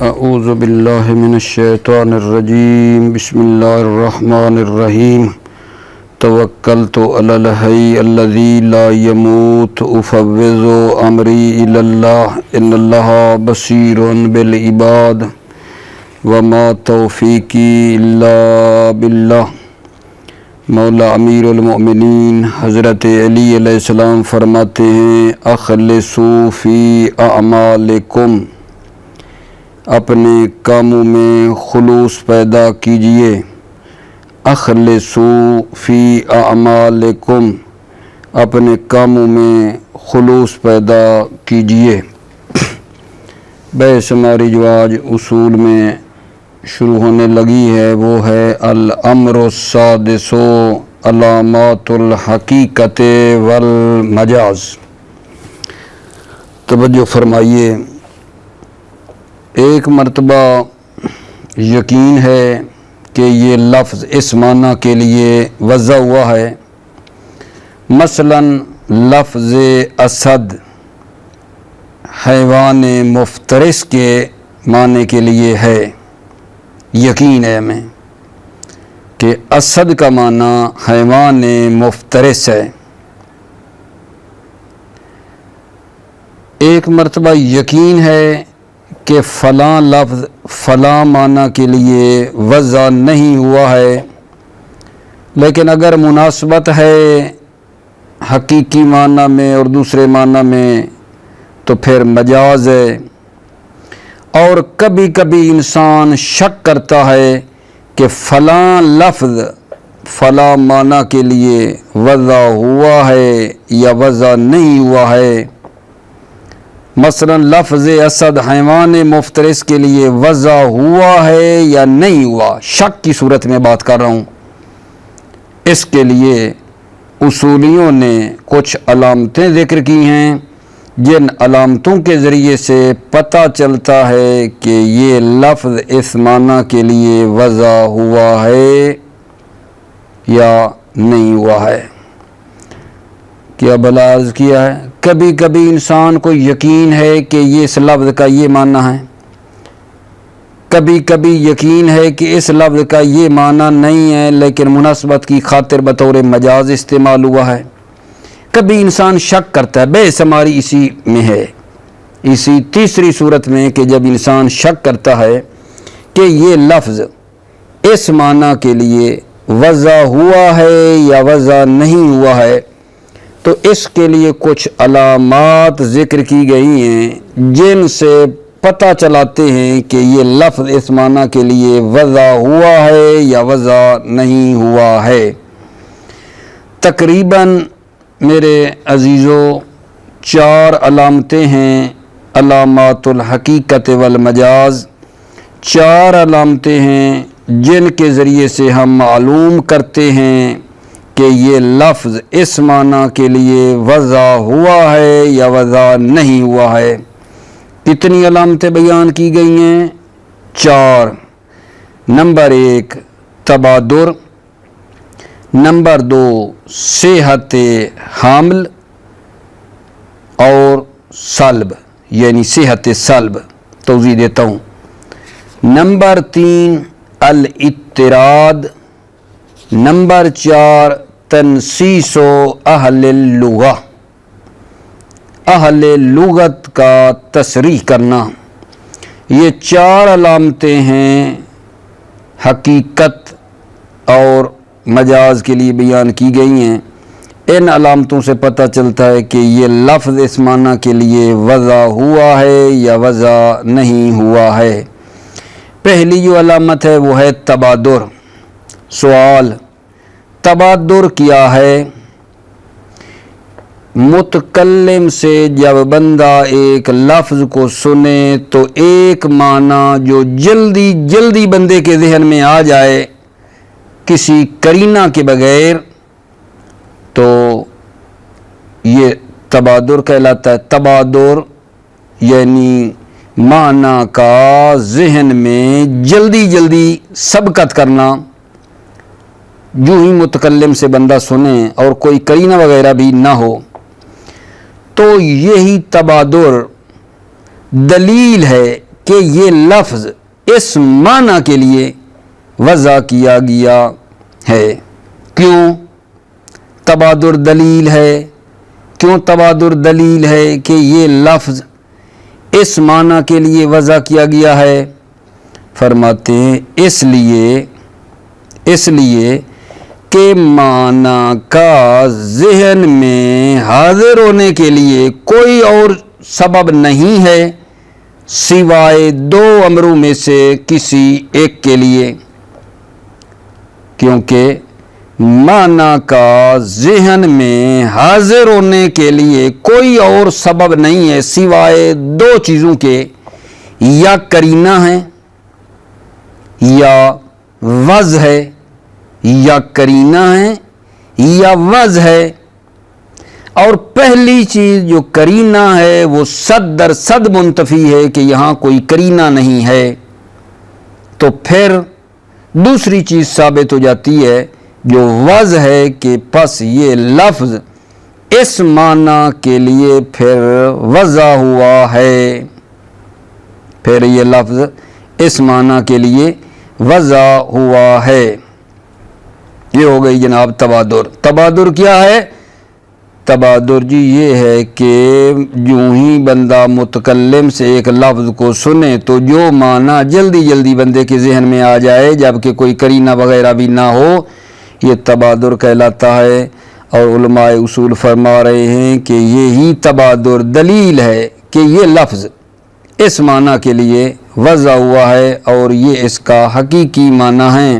اعوذ باللہ من الشیطان الرجیم بسم اللہ الرحمن الرحیم توکلت علی الحی الذی لا یموت افوض امری الی اللہ ان اللہ بصیر بالعباد وما توفیقی الا باللہ۔ مولا امیر المؤمنین حضرت علی علیہ السلام فرماتے ہیں اخلصوا فی اعمالکم، اپنے کاموں میں خلوص پیدا کیجئے۔ اخلصوا فی اعمالکم، اپنے کاموں میں خلوص پیدا کیجئے۔ بحث ہماری جو آج اصول میں شروع ہونے لگی ہے وہ ہے الامر السادس علامات الحقیقت والمجاز۔ توجہ فرمائیے، ایک مرتبہ یقین ہے کہ یہ لفظ اس معنی کے لیے وضع ہوا ہے، مثلا لفظ اسد حیوان مفترس کے معنی کے لیے ہے۔ یقین ہے ہمیں کہ اسد کا معنی حیوان مفترس ہے۔ ایک مرتبہ یقین ہے کہ فلاں لفظ فلاں معنی کے لیے وضع نہیں ہوا ہے، لیکن اگر مناسبت ہے حقیقی معنی میں اور دوسرے معنی میں تو پھر مجاز ہے۔ اور کبھی کبھی انسان شک کرتا ہے کہ فلاں لفظ فلاں معنی کے لیے وضع ہوا ہے یا وضع نہیں ہوا ہے۔ مثلا لفظ اسد حیوان مفترس کے لیے وضع ہوا ہے یا نہیں ہوا، شک کی صورت میں بات کر رہا ہوں۔ اس کے لیے اصولیوں نے کچھ علامتیں ذکر کی ہیں، جن علامتوں کے ذریعے سے پتہ چلتا ہے کہ یہ لفظ اس معنی کے لیے وضع ہوا ہے یا نہیں ہوا ہے۔ کیا بلاغ کیا ہے؟ کبھی کبھی انسان کو یقین ہے کہ یہ اس لفظ کا یہ معنی ہے، کبھی کبھی یقین ہے کہ اس لفظ کا یہ معنی نہیں ہے لیکن مناسبت کی خاطر بطور مجاز استعمال ہوا ہے۔ کبھی انسان شک کرتا ہے، بحث ہماری اسی میں ہے، اسی تیسری صورت میں کہ جب انسان شک کرتا ہے کہ یہ لفظ اس معنی کے لیے وضع ہوا ہے یا وضع نہیں ہوا ہے، تو اس کے لیے کچھ علامات ذکر کی گئی ہیں جن سے پتہ چلاتے ہیں کہ یہ لفظ اس معنی کے لیے وضع ہوا ہے یا وضع نہیں ہوا ہے۔ تقریباً میرے عزیزو 4 علامتیں ہیں، علامات الحقیقت والمجاز۔ 4 علامتیں ہیں جن کے ذریعے سے ہم معلوم کرتے ہیں کہ یہ لفظ اس معنی کے لیے وضع ہوا ہے یا وضع نہیں ہوا ہے۔ کتنی علامتیں بیان کی گئی ہیں؟ 4۔ نمبر 1 تبادر، نمبر 2 صحت حمل اور سلب، یعنی صحت سلب، توضیح دیتا ہوں۔ نمبر 3 الاضطراد، نمبر 4 تنسیس و اہل اللغہ، اہل لغت کا تصریح کرنا۔ یہ 4 علامتیں ہیں حقیقت اور مجاز کے لیے بیان کی گئی ہیں۔ ان علامتوں سے پتہ چلتا ہے کہ یہ لفظ اس معنی کے لیے وضع ہوا ہے یا وضع نہیں ہوا ہے۔ پہلی جو علامت ہے وہ ہے تبادر۔ سوال، تبادر کیا ہے؟ متکلم سے جب بندہ ایک لفظ کو سنے تو ایک معنی جو جلدی جلدی بندے کے ذہن میں آ جائے کسی قرینہ کے بغیر، تو یہ تبادر کہلاتا ہے۔ تبادر یعنی معنی کا ذہن میں جلدی جلدی سبقت کرنا۔ جو ہی متکلم سے بندہ سنے اور کوئی قرینہ وغیرہ بھی نہ ہو تو یہی تبادر دلیل ہے کہ یہ لفظ اس معنی کے لیے وضع کیا گیا ہے۔ کیوں؟ تبادر دلیل ہے۔ کیوں تبادر دلیل ہے کہ یہ لفظ اس معنی کے لیے وضع کیا گیا ہے؟ فرماتے ہیں اس لیے کہ معنی کا ذہن میں حاضر ہونے کے لیے کوئی اور سبب نہیں ہے سوائے دو امروں میں سے کسی ایک کے لیے، کیونکہ معنی کا ذہن میں حاضر ہونے کے لیے کوئی اور سبب نہیں ہے سوائے دو چیزوں کے، یا قرینہ ہے یا وضع ہے، یا قرینہ ہے یا وضع ہے۔ اور پہلی چیز جو قرینہ ہے وہ 100% منتفی ہے کہ یہاں کوئی قرینہ نہیں ہے، تو پھر دوسری چیز ثابت ہو جاتی ہے جو وضع ہے کہ پس یہ لفظ اس معنی کے لیے پھر وضع ہوا ہے، پھر یہ لفظ اس معنی کے لیے وضع ہوا ہے۔ یہ ہو گئی جناب تبادر۔ تبادر کیا ہے؟ تبادر جی یہ ہے کہ یوں ہی بندہ متکلم سے ایک لفظ کو سنے تو جو معنی جلدی جلدی بندے کے ذہن میں آ جائے جبکہ کوئی قرینہ وغیرہ بھی نہ ہو، یہ تبادر کہلاتا ہے۔ اور علماء اصول فرما رہے ہیں کہ یہی تبادر دلیل ہے کہ یہ لفظ اس معنی کے لیے وضع ہوا ہے اور یہ اس کا حقیقی معنی ہے،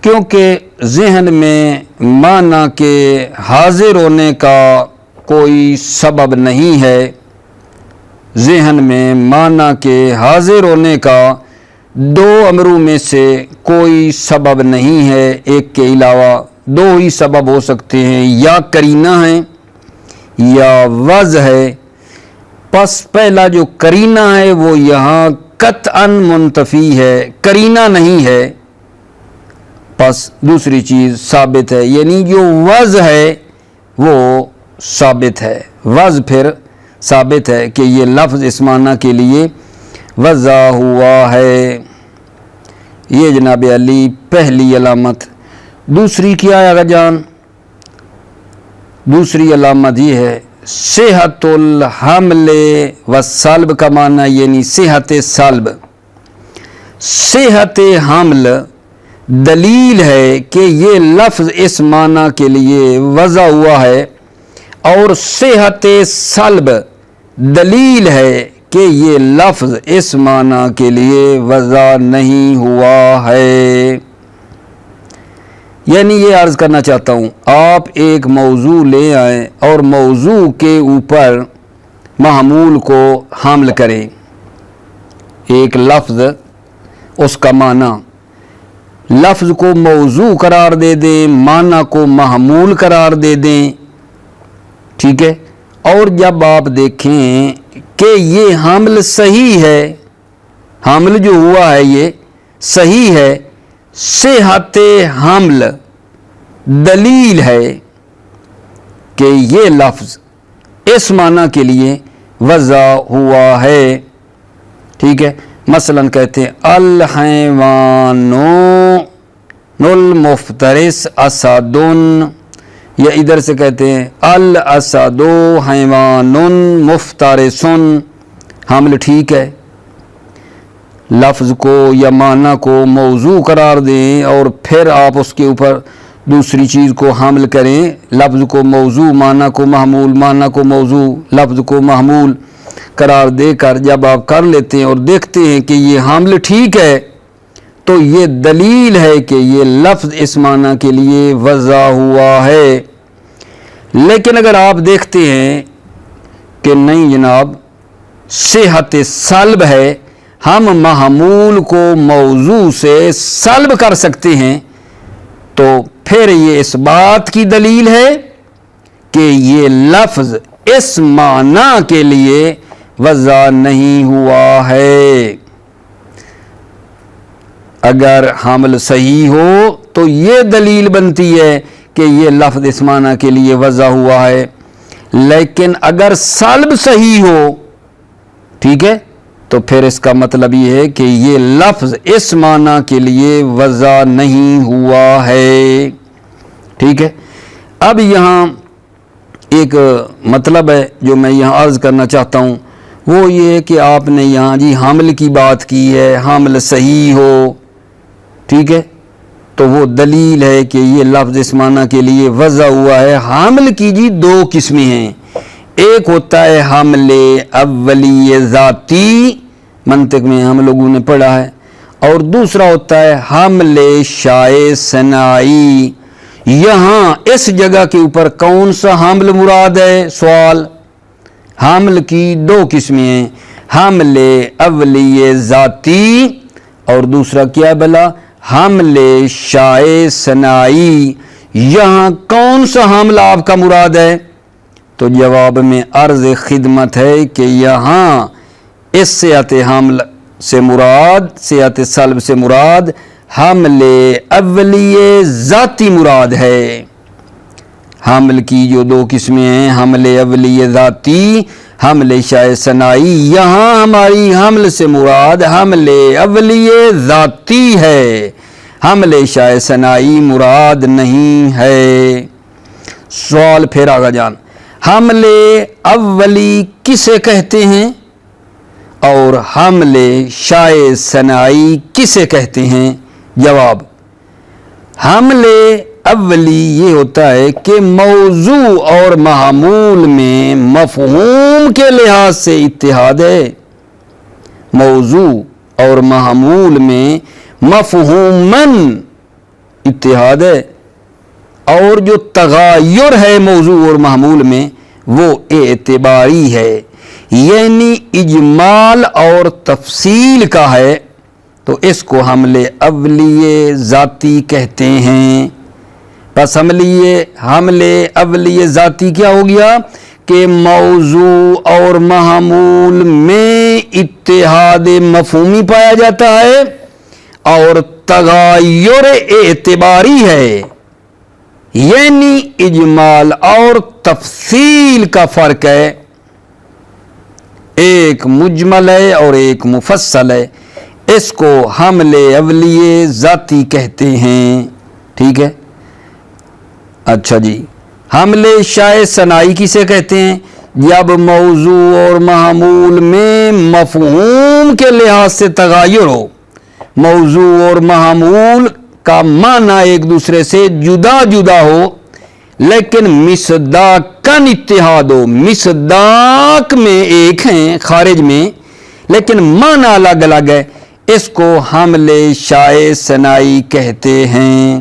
کیونکہ ذہن میں معنی کے حاضر ہونے کا کوئی سبب نہیں ہے، ذہن میں معنی کے حاضر ہونے کا دو امروں میں سے کوئی سبب نہیں ہے، ایک کے علاوہ دو ہی سبب ہو سکتے ہیں، یا قرینہ ہے یا وضع ہے۔ پس پہلا جو قرینہ ہے وہ یہاں قطعاً منتفی ہے، قرینہ نہیں ہے، پس دوسری چیز ثابت ہے، یعنی جو وضع ہے وہ ثابت ہے۔ وضع پھر ثابت ہے کہ یہ لفظ اس معنی کے لیے وضع ہوا ہے۔ یہ جناب علی پہلی علامت۔ دوسری کیا ہے آقا جان؟ دوسری علامت یہ ہے صحت الحمل والسلب کا معنی، یعنی صحت سلب۔ صحت حمل دلیل ہے کہ یہ لفظ اس معنی کے لیے وضع ہوا ہے، اور صحت سلب دلیل ہے کہ یہ لفظ اس معنی کے لیے وضع نہیں ہوا ہے۔ یعنی یہ عرض کرنا چاہتا ہوں، آپ ایک موضوع لے آئیں اور موضوع کے اوپر محمول کو حمل کریں، ایک لفظ اس کا معنی، لفظ کو موضوع قرار دے دیں، معنی کو محمول قرار دے دیں، ٹھیک ہے؟ اور جب آپ دیکھیں کہ یہ حمل صحیح ہے، حمل جو ہوا ہے یہ صحیح ہے، صحت حمل دلیل ہے کہ یہ لفظ اس معنی کے لیے وضع ہوا ہے، ٹھیک ہے؟ مثلا کہتے ہیں الحیوان المفترس اسد، یا ادھر سے کہتے ہیں الاسد حیوان مفترس، حمل ٹھیک ہے، لفظ کو یا معنی کو موضوع قرار دیں اور پھر آپ اس کے اوپر دوسری چیز کو حمل کریں، لفظ کو موضوع، معنی کو محمول، معنی کو موضوع، لفظ کو محمول قرار دے کر جب آپ کر لیتے ہیں اور دیکھتے ہیں کہ یہ حمل ٹھیک ہے تو یہ دلیل ہے کہ یہ لفظ اس معنی کے لیے وضع ہوا ہے۔ لیکن اگر آپ دیکھتے ہیں کہ نہیں جناب صحت سلب ہے، ہم محمول کو موضوع سے سلب کر سکتے ہیں، تو پھر یہ اس بات کی دلیل ہے کہ یہ لفظ اس معنی کے لیے وضع نہیں ہوا ہے۔ اگر حمل صحیح ہو تو یہ دلیل بنتی ہے کہ یہ لفظ اس معنی کے لیے وضع ہوا ہے، لیکن اگر سلب صحیح ہو، ٹھیک ہے، تو پھر اس کا مطلب یہ ہے کہ یہ لفظ اس معنی کے لیے وضع نہیں ہوا ہے، ٹھیک ہے۔ اب یہاں ایک مطلب ہے جو میں یہاں عرض کرنا چاہتا ہوں، وہ یہ ہے کہ آپ نے یہاں جی حمل کی بات کی ہے، حمل صحیح ہو، ٹھیک ہے، تو وہ دلیل ہے کہ یہ لفظ اس معنی کے لیے وضع ہوا ہے۔ حمل کی جی دو قسمیں ہیں، ایک ہوتا ہے حمل اولی ذاتی، منطق میں ہم لوگوں نے پڑھا ہے، اور دوسرا ہوتا ہے حمل شائع صناعی۔ یہاں اس جگہ کے اوپر کون سا حمل مراد ہے؟ سوال۔ حمل کی دو قسمیں ہیں، حمل اولی ذاتی اور دوسرا کیا بلا؟ حمل شائع صناعی۔ یہاں کون سا حمل آپ کا مراد ہے؟ تو جواب میں عرض خدمت ہے کہ یہاں اس صیغۃ حمل سے مراد، صیغۃ سلب سے مراد حمل اولی ذاتی مراد ہے۔ حمل کی جو دو قسمیں ہیں، حمل اولی ذاتی، حمل شائع صناعی، یہاں ہماری حمل سے مراد حمل اولی ذاتی ہے، حمل شائع صناعی مراد نہیں ہے۔ سوال پھر آگا جان، حمل اولی کسے کہتے ہیں اور حمل شائع صناعی کسے کہتے ہیں؟ جواب، حمل اولی یہ ہوتا ہے کہ موضوع اور محمول میں مفہوم کے لحاظ سے اتحاد ہے، موضوع اور محمول میں مفہوماً اتحاد ہے، اور جو تغیر ہے موضوع اور محمول میں وہ اعتباری ہے، یعنی اجمال اور تفصیل کا ہے، تو اس کو حمل اولی ذاتی کہتے ہیں۔ بس حمل اولی ذاتی کیا ہو گیا کہ موضوع اور محمول میں اتحاد مفہومی پایا جاتا ہے اور تغیر اعتباری ہے، یعنی اجمال اور تفصیل کا فرق ہے، ایک مجمل ہے اور ایک مفصل ہے، اس کو حمل اولی ذاتی کہتے ہیں، ٹھیک ہے۔ اچھا جی، حمل شائع صناعی کسے کہتے ہیں؟ جب موضوع اور محمول میں مفہوم کے لحاظ سے تغیر ہو، موضوع اور محمول کا معنی ایک دوسرے سے جدا جدا ہو لیکن مصداقاً اتحاد ہو، مصداق میں ایک ہیں خارج میں لیکن معنی الگ الگ ہے، اس کو حمل شائع صناعی کہتے ہیں۔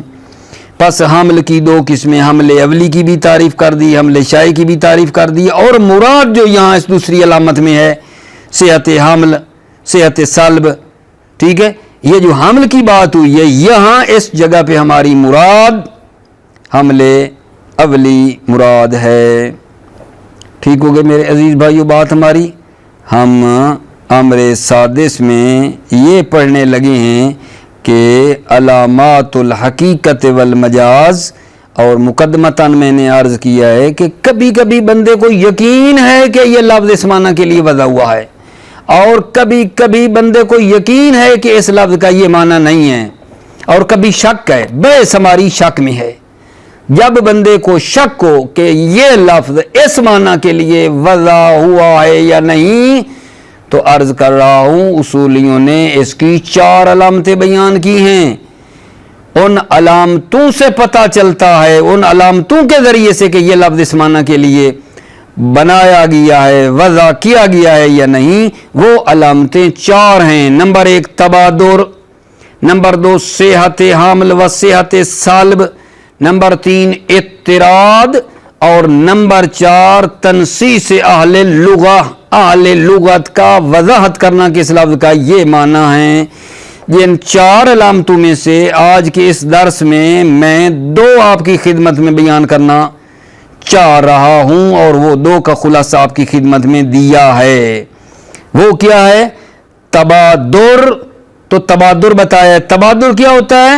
پس حمل کی دو قسمیں، حمل اولی کی بھی تعریف کر دی، حمل شائع کی بھی تعریف کر دی، اور مراد جو یہاں اس دوسری علامت میں ہے صیغۃ حمل، صیغۃ سلب، ٹھیک ہے۔ یہ جو حمل کی بات ہوئی ہے یہاں اس جگہ پہ ہماری مراد حمل اولی مراد ہے، ٹھیک ہو گئے میرے عزیز بھائیو بات ہماری۔ ہم امر سادس میں یہ پڑھنے لگے ہیں کہ علامات الحقیقت والمجاز، اور مقدمتاً میں نے عرض کیا ہے کہ کبھی کبھی بندے کو یقین ہے کہ یہ لفظ اس معنی کے لیے وضع ہوا ہے، اور کبھی کبھی بندے کو یقین ہے کہ اس لفظ کا یہ معنی نہیں ہے، اور کبھی شک ہے، بحث ہماری شک میں ہے۔ جب بندے کو شک ہو کہ یہ لفظ اس معنی کے لیے وضع ہوا ہے یا نہیں، تو عرض کر رہا ہوں اصولیوں نے اس کی 4 علامتیں بیان کی ہیں، ان علامتوں سے پتہ چلتا ہے، ان علامتوں کے ذریعے سے کہ یہ لفظ اس معنی کے لیے بنایا گیا ہے، وضع کیا گیا ہے یا نہیں۔ وہ علامتیں 4 ہیں، نمبر 1 تبادر، نمبر 2 صحت حمل و صحت سلب، نمبر 3 اضطراد، اور نمبر 4 تنصیص اہل لغہ، اہل لغت کا وضاحت کرنا کہ اس لفظ کا یہ معنی ہے۔ جن 4 علامتوں میں سے آج کے اس درس میں 2 آپ کی خدمت میں بیان کرنا چاہ رہا ہوں، اور وہ 2 کا خلاصہ آپ کی خدمت میں دیا ہے۔ وہ کیا ہے؟ تبادر، تو تبادر بتایا ہے۔ تبادر کیا ہوتا ہے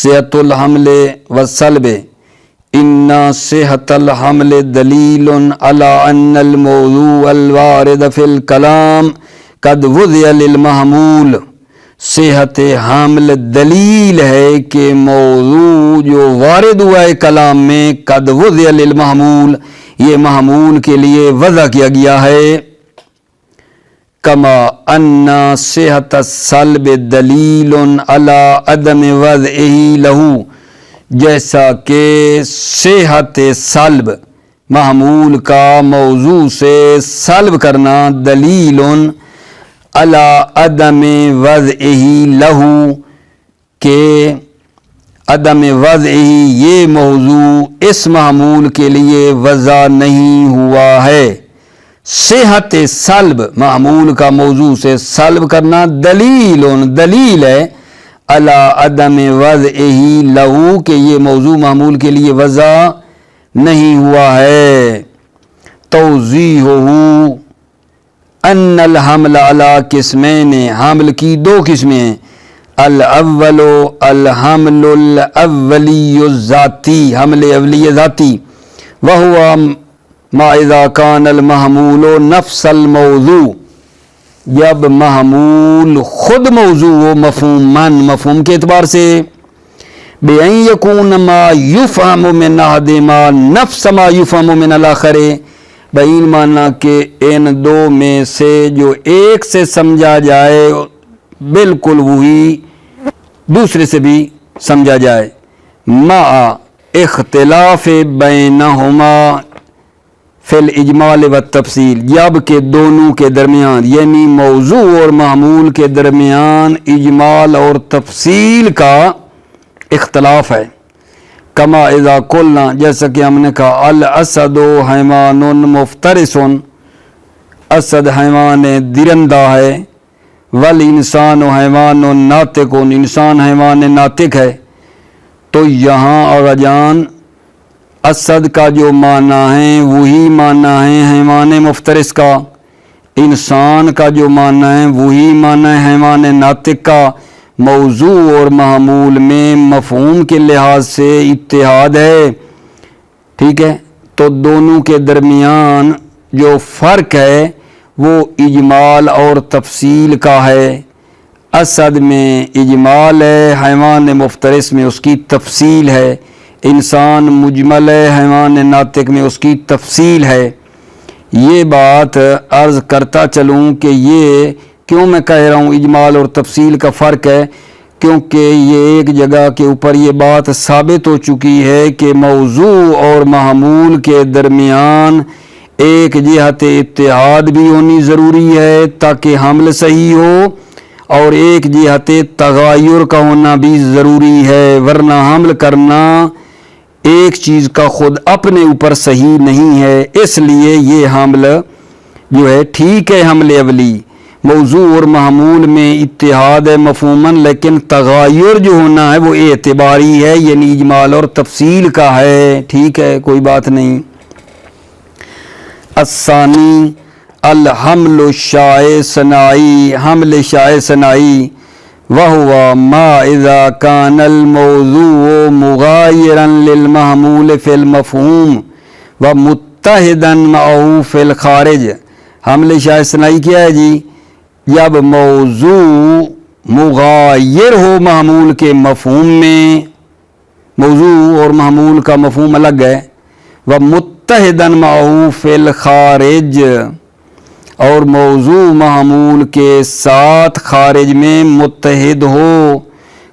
صحت الحمل والسلب ان صحت الحمل دلیل علی ان الموضوع الوارد فی الکلام قد وضع للمحمول، صحت حمل دلیل ہے کہ موضوع جو وارد ہوا ہے کلام میں قد وضع للمحمول، یہ محمول کے لیے وضع کیا گیا ہے۔ کما ان صحت السلب دلیل علی عدم وضعہ لہو، جیسا کہ صحت سلب محمول کا موضوع سے سلب کرنا دلیل علی عدم وضعہ لہو، کہ عدم وضعہ یہ موضوع اس محمول کے لیے وضع نہیں ہوا ہے۔ صحت سلب محمول کا موضوع سے سلب کرنا دلیل ہے علی عدم وضعہ لہو، کہ یہ موضوع محمول کے لیے وضع نہیں ہوا ہے۔ توضیحہ ان الحمل علی قسمین، حمل کی دو قسمیں ہیں، الاول الحمل الاولی الذاتی، حمل اولی ذاتی، وہو ما اذا کان المحمول نفس الموضوع، جب محمول خود موضوع ہو مفہوم کے اعتبار سے، بأن یکون ما یفہم من احدہما نفس ما یفہم من الآخر، بعین مانا کہ ان دو میں سے جو ایک سے سمجھا جائے بالکل وہی دوسرے سے بھی سمجھا جائے، مع اختلاف بینہما فی الاجمال والتفصیل، جب کہ دونوں کے درمیان یعنی موضوع اور محمول کے درمیان اجمال اور تفصیل کا اختلاف ہے۔ کما اذا قلنا، جیسا کہ ہم نے کہا، الاسد حیوان مفترس، اسد حیوان درندہ ہے، والانسان حیوان ناطق، انسان حیوان ناطق ہے، تو یہاں اغجان اسد کا جو معنی ہے وہی معنی ہے حیوان مفترس کا، انسان کا جو معنی ہے وہی معنی ہے حیوان ناطق کا۔ موضوع اور محمول میں مفہوم کے لحاظ سے اتحاد ہے، ٹھیک ہے، تو دونوں کے درمیان جو فرق ہے وہ اجمال اور تفصیل کا ہے۔ اسد میں اجمال ہے، حیوان مفترس میں اس کی تفصیل ہے، انسان مجمل ہے، حیوان ناطق میں اس کی تفصیل ہے۔ یہ بات عرض کرتا چلوں کہ یہ کیوں میں کہہ رہا ہوں اجمال اور تفصیل کا فرق ہے، کیونکہ یہ ایک جگہ کے اوپر یہ بات ثابت ہو چکی ہے کہ موضوع اور محمول کے درمیان ایک جہت اتحاد بھی ہونی ضروری ہے تاکہ حمل صحیح ہو، اور ایک جہت تغیر کا ہونا بھی ضروری ہے، ورنہ حمل کرنا ایک چیز کا خود اپنے اوپر صحیح نہیں ہے۔ اس لیے یہ حمل جو ہے ٹھیک ہے، حمل اولی موضوع اور محمول میں اتحاد ہے مفہوماً، لیکن تغیر جو ہونا ہے وہ اعتباری ہے، یعنی اجمال اور تفصیل کا ہے، ٹھیک ہے، کوئی بات نہیں۔ الثانی الحمل الشائع صناعی، حمل شائع صناعی، وہو ما اذا کان الموضوع مغایرا للمحمول فی المفہوم ومتحدا معه فی الخارج۔ حمل شائع صناعی کیا ہے جی؟ جب موضوع مغایر ہو محمول کے مفہوم میں، موضوع اور محمول کا مفہوم الگ ہے، ومتحدا معه فی الخارج، اور موضوع محمول کے ساتھ خارج میں متحد ہو۔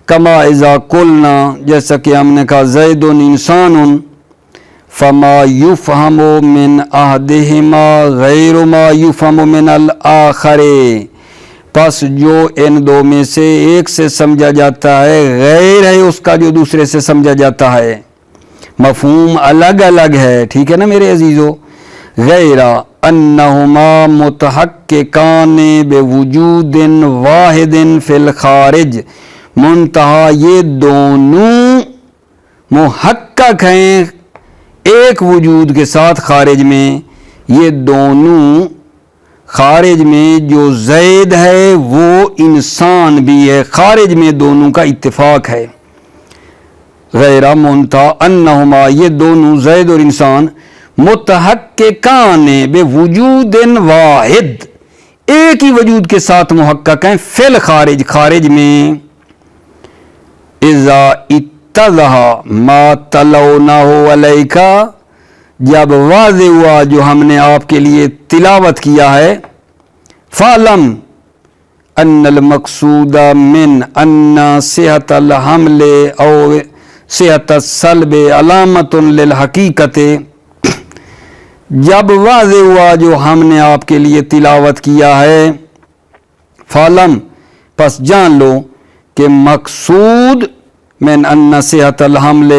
کما اذا قلنا، جیسا کہ ہم نے کہا، زید انسان، فما یفہم من احدہما غیر ما یفہم من الآخر، پس جو ان دو میں سے ایک سے سمجھا جاتا ہے غیر ہے اس کا جو دوسرے سے سمجھا جاتا ہے، مفہوم الگ الگ ہے، ٹھیک ہے نا میرے عزیزو۔ غیر انہما متحققان بوجود واحد فی الخارج، منتہا یہ دونوں محقق ہیں ایک وجود کے ساتھ خارج میں، یہ دونوں خارج میں جو زید ہے وہ انسان بھی ہے، خارج میں دونوں کا اتفاق ہے۔ غیر منتہا انہما یہ دونوں زید اور انسان متحققان بے وجود واحد ایک ہی وجود کے ساتھ محقق ہیں فی الخارج خارج میں اذا اتضح ما تلونہ علیک جب واضح ہوا جو ہم نے آپ کے لیے تلاوت کیا ہے فعلم ان المقصود من ان صحت الحمل او صحت الصلب علامت للحقیقت جب واضح ہوا جو ہم نے آپ کے لیے تلاوت کیا ہے فعلم پس جان لو کہ مقصود من ان صحت الحمل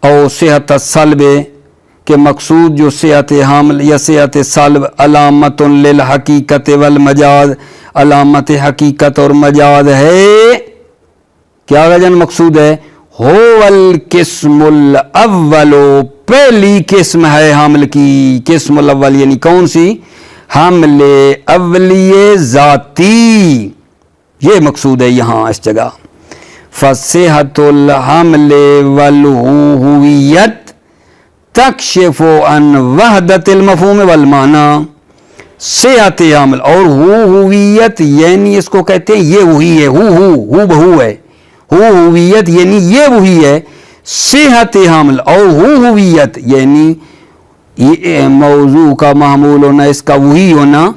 او صحت الصلب کہ مقصود جو صحت حمل یا صحت صلب علامت للحقیقت والمجاز علامت حقیقت اور مجاز ہے کیا غجن مقصود ہے ہو القسم الاول پہلی قسم ہے حمل کی قسم الاول یعنی کون سی حمل اولی ذاتی یہ مقصود ہے یہاں اس جگہ فصحت الحمل والہویت تکشف عن وحدت المفہوم والمعنی صحت حمل اور ہویت یعنی اس کو کہتے ہیں یہ وہی ہے ہو بہو ہے ہویت یعنی یہ وہی ہے صحت حمل اور ہویت یعنی یہ موضوع کا محمول ہونا اس کا وہی ہونا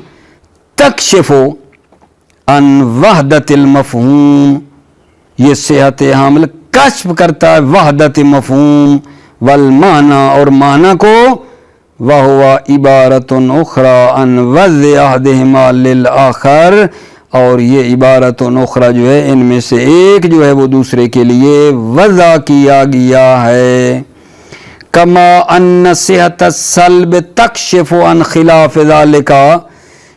تکشف عن وحدت المفہوم یہ صحت حمل کشف کرتا ہے وحدت مفہوم والمعنی اور معنی کو وَهُوَ عبارة أخرى عن وضع أحدهما للآخر اور یہ عبارت اخرى جو ہے ان میں سے ایک جو ہے وہ دوسرے کے لیے وضع کیا گیا ہے کما ان صحت الصلب تکشف عن خلاف ذلك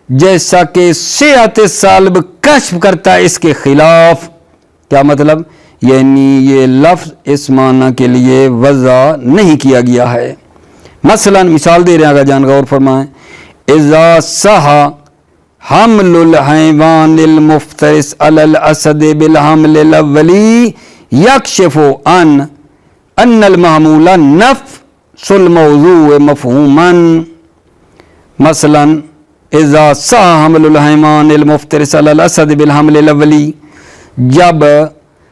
جیسا کہ صحت صلب کشف کرتا ہے اس کے خلاف کیا مطلب یعنی یہ لفظ اس معنی کے لیے وضع نہیں کیا گیا ہے مثلا مثال دے رہے ہیں اگر جان غور فرمائیں اذا صح حمل الحیوان المفترس علی الاسد بالحمل الاولی یکشف عن ان المحمول نفس الموضوع مفہوما مثلا اذا صح حمل الحیوان المفترس علی الاسد بالحمل الاولی جب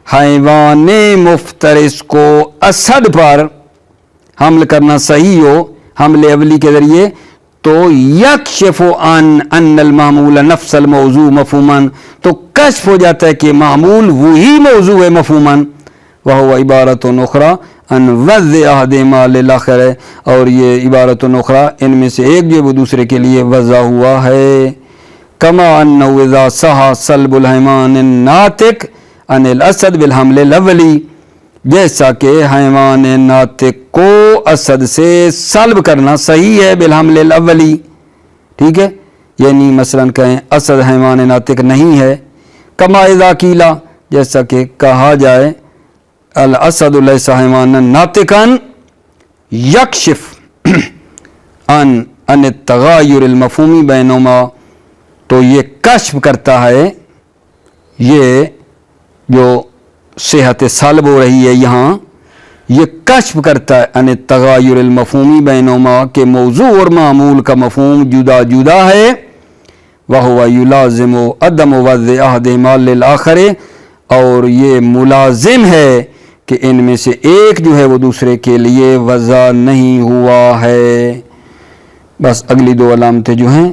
حیوان مفترس کو اسد پر حمل کرنا صحیح ہو حمل اولی کے ذریعے تو یکشف عن ان المحمول نفس الموضوع مفہوما تو کشف ہو جاتا ہے کہ معمول وہی موضوع ہے مفہوما وہو عبارت اخرى عن وضع احدهما للآخر اور یہ عبارت اخرى ان میں سے ایک جو وہ دوسرے کے لیے وضع ہوا ہے کما انه اذا صح صلب الحیوان الناطق عن الاسد بالحمل الاولی جیسا کہ حیوان ناطق کو اسد سے سلب کرنا صحیح ہے بالحمل الاولی ٹھیک ہے یعنی مثلا کہیں اسد حیوان ناطق نہیں ہے کما اذا قیلا جیسا کہ کہا جائے الاسد لیس حیوانا ناطقا یکشف عن التغایر المفہومی بینہما تو یہ کشف کرتا ہے یہ جو صحت صلب ہو رہی ہے یہاں یہ کشف کرتا ہے ان التغایر المفہومی بینہما کہ موضوع اور معمول کا مفہوم جدا جدا ہے وَهُوَ يُلَازِمُ عَدَمُ وَضْعِ أَحَدِهِمَا لِلْآخَرِ اور یہ ملازم ہے کہ ان میں سے ایک جو ہے وہ دوسرے کے لیے وضع نہیں ہوا ہے بس اگلی دو علامتیں جو ہیں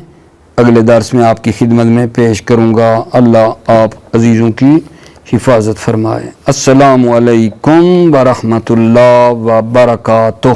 اگلے درس میں آپ کی خدمت میں پیش کروں گا اللہ آپ عزیزوں کی حفاظت فرمائے السلام علیکم ورحمۃ اللہ وبرکاتہ